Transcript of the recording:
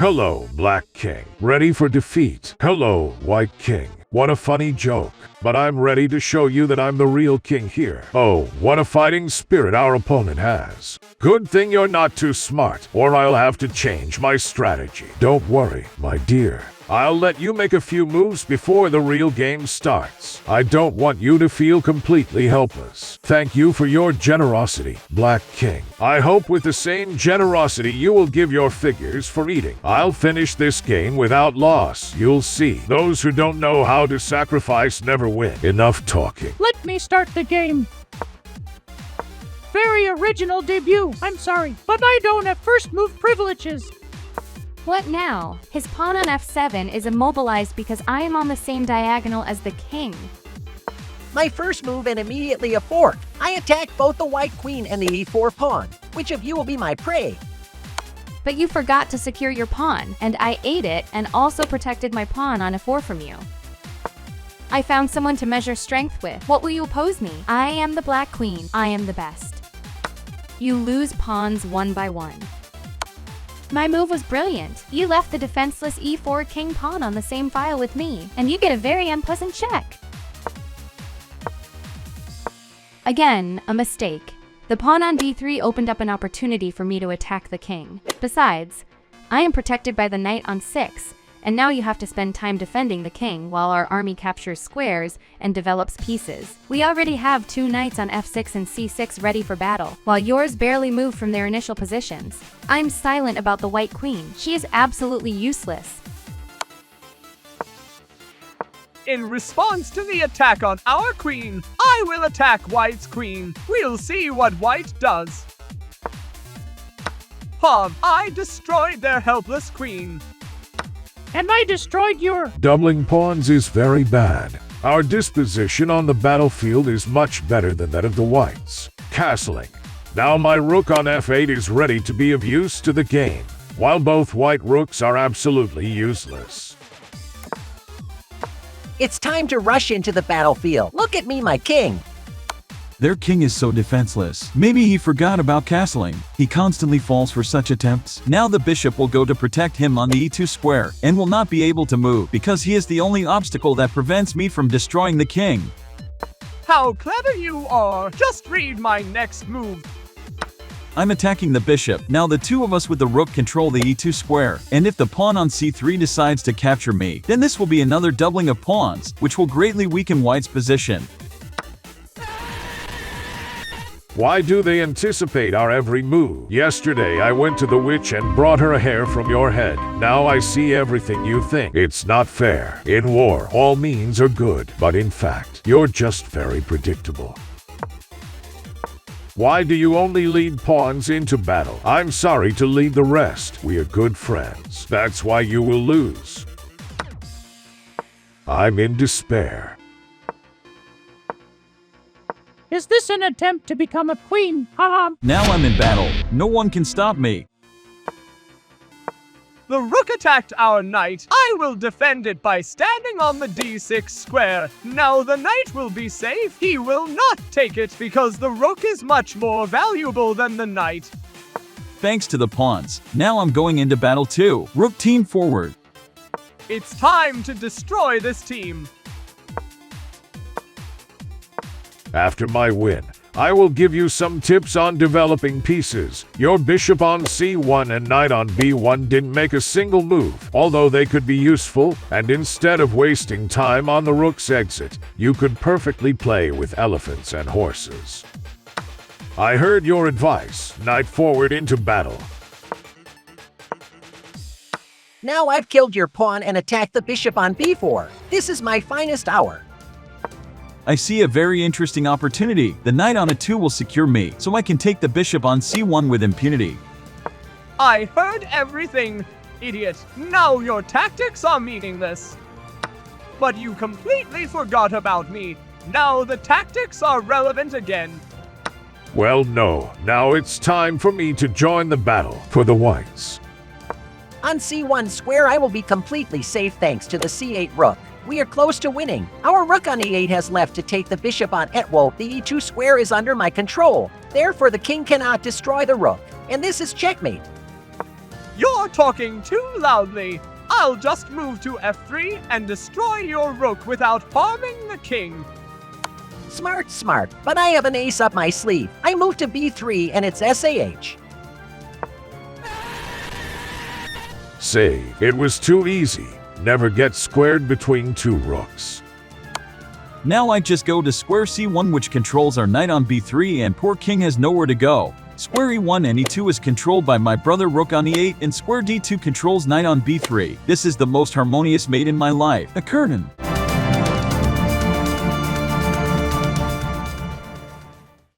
Hello, Black King. Ready for defeat? Hello, White King. What a funny joke. But I'm ready to show you that I'm the real king here. Oh, what a fighting spirit our opponent has. Good thing you're not too smart, or I'll have to change my strategy. Don't worry, my dear. I'll let you make a few moves before the real game starts. I don't want you to feel completely helpless. Thank you for your generosity, Black King. I hope with the same generosity you will give your figures for eating. I'll finish this game without loss. You'll see. Those who don't know how to sacrifice never win. Enough talking. Let me start the game. Very original debut. I'm sorry, but I don't have first move privileges. What now? His pawn on f7 is immobilized because I am on the same diagonal as the king. My first move and immediately a fork. I attack both the white queen and the e4 pawn. Which of you will be my prey? But you forgot to secure your pawn, and I ate it and also protected my pawn on f4 from you. I found someone to measure strength with. What will you oppose me? I am the black queen. I am the best. You lose pawns one by one. My move was brilliant. You left the defenseless e4 king pawn on the same file with me, and you get a very unpleasant check. Again, a mistake. The pawn on d3 opened up an opportunity for me to attack the king. Besides, I am protected by the knight on 6, and now you have to spend time defending the king while our army captures squares and develops pieces. We already have 2 knights on f6 and c6 ready for battle, while yours barely moved from their initial positions. I'm silent about the white queen. She is absolutely useless. In response to the attack on our queen, I will attack white's queen. We'll see what white does. Pawn, I destroyed their helpless queen. And I destroyed your... Doubling pawns is very bad. Our disposition on the battlefield is much better than that of the whites. Castling. Now my rook on f8 is ready to be of use to the game, while both white rooks are absolutely useless. It's time to rush into the battlefield. Look at me, my king. Their king is so defenseless. Maybe he forgot about castling. He constantly falls for such attempts. Now the bishop will go to protect him on the e2 square and will not be able to move because he is the only obstacle that prevents me from destroying the king. How clever you are! Just read my next move. I'm attacking the bishop. Now the two of us with the rook control the e2 square, and if the pawn on c3 decides to capture me, then this will be another doubling of pawns, which will greatly weaken white's position. Why do they anticipate our every move? Yesterday I went to the witch and brought her a hair from your head. Now I see everything you think. It's not fair. In war, all means are good, but in fact, you're just very predictable. Why do you only lead pawns into battle? I'm sorry to lead the rest. We are good friends. That's why you will lose. I'm in despair. Is this an attempt to become a queen? Haha. Now I'm in battle. No one can stop me. The rook attacked our knight. I will defend it by standing on the d6 square. Now the knight will be safe. He will not take it because the rook is much more valuable than the knight. Thanks to the pawns. Now I'm going into battle too. Rook team forward. It's time to destroy this team. After my win, I will give you some tips on developing pieces. Your bishop on c1 and knight on b1 didn't make a single move, although they could be useful, and instead of wasting time on the rook's exit, you could perfectly play with elephants and horses. I heard your advice. Knight forward into battle. Now I've killed your pawn and attacked the bishop on b4. This is my finest hour. I see a very interesting opportunity. The knight on a2 will secure me, so I can take the bishop on c1 with impunity. I heard everything, idiot. Now your tactics are meaningless. But you completely forgot about me. Now the tactics are relevant again. Well, no. Now it's time for me to join the battle for the whites. On c1 square, I will be completely safe thanks to the c8 rook. We are close to winning. Our rook on e8 has left to take the bishop on e2. The e2 square is under my control. Therefore, the king cannot destroy the rook. And this is checkmate. Your talking too loudly. I'll just move to f3 and destroy your rook without harming the king. Smart, but I have an ace up my sleeve. I move to b3 and it's SAH. Save. It was too easy. Never get squared between two rooks. Now I just go to square c1, which controls our knight on b3, and poor king has nowhere to go. Square e1 and e2 is controlled by my brother rook on e8, and square d2 controls knight on b3. This is the most harmonious mate in my life. A curtain.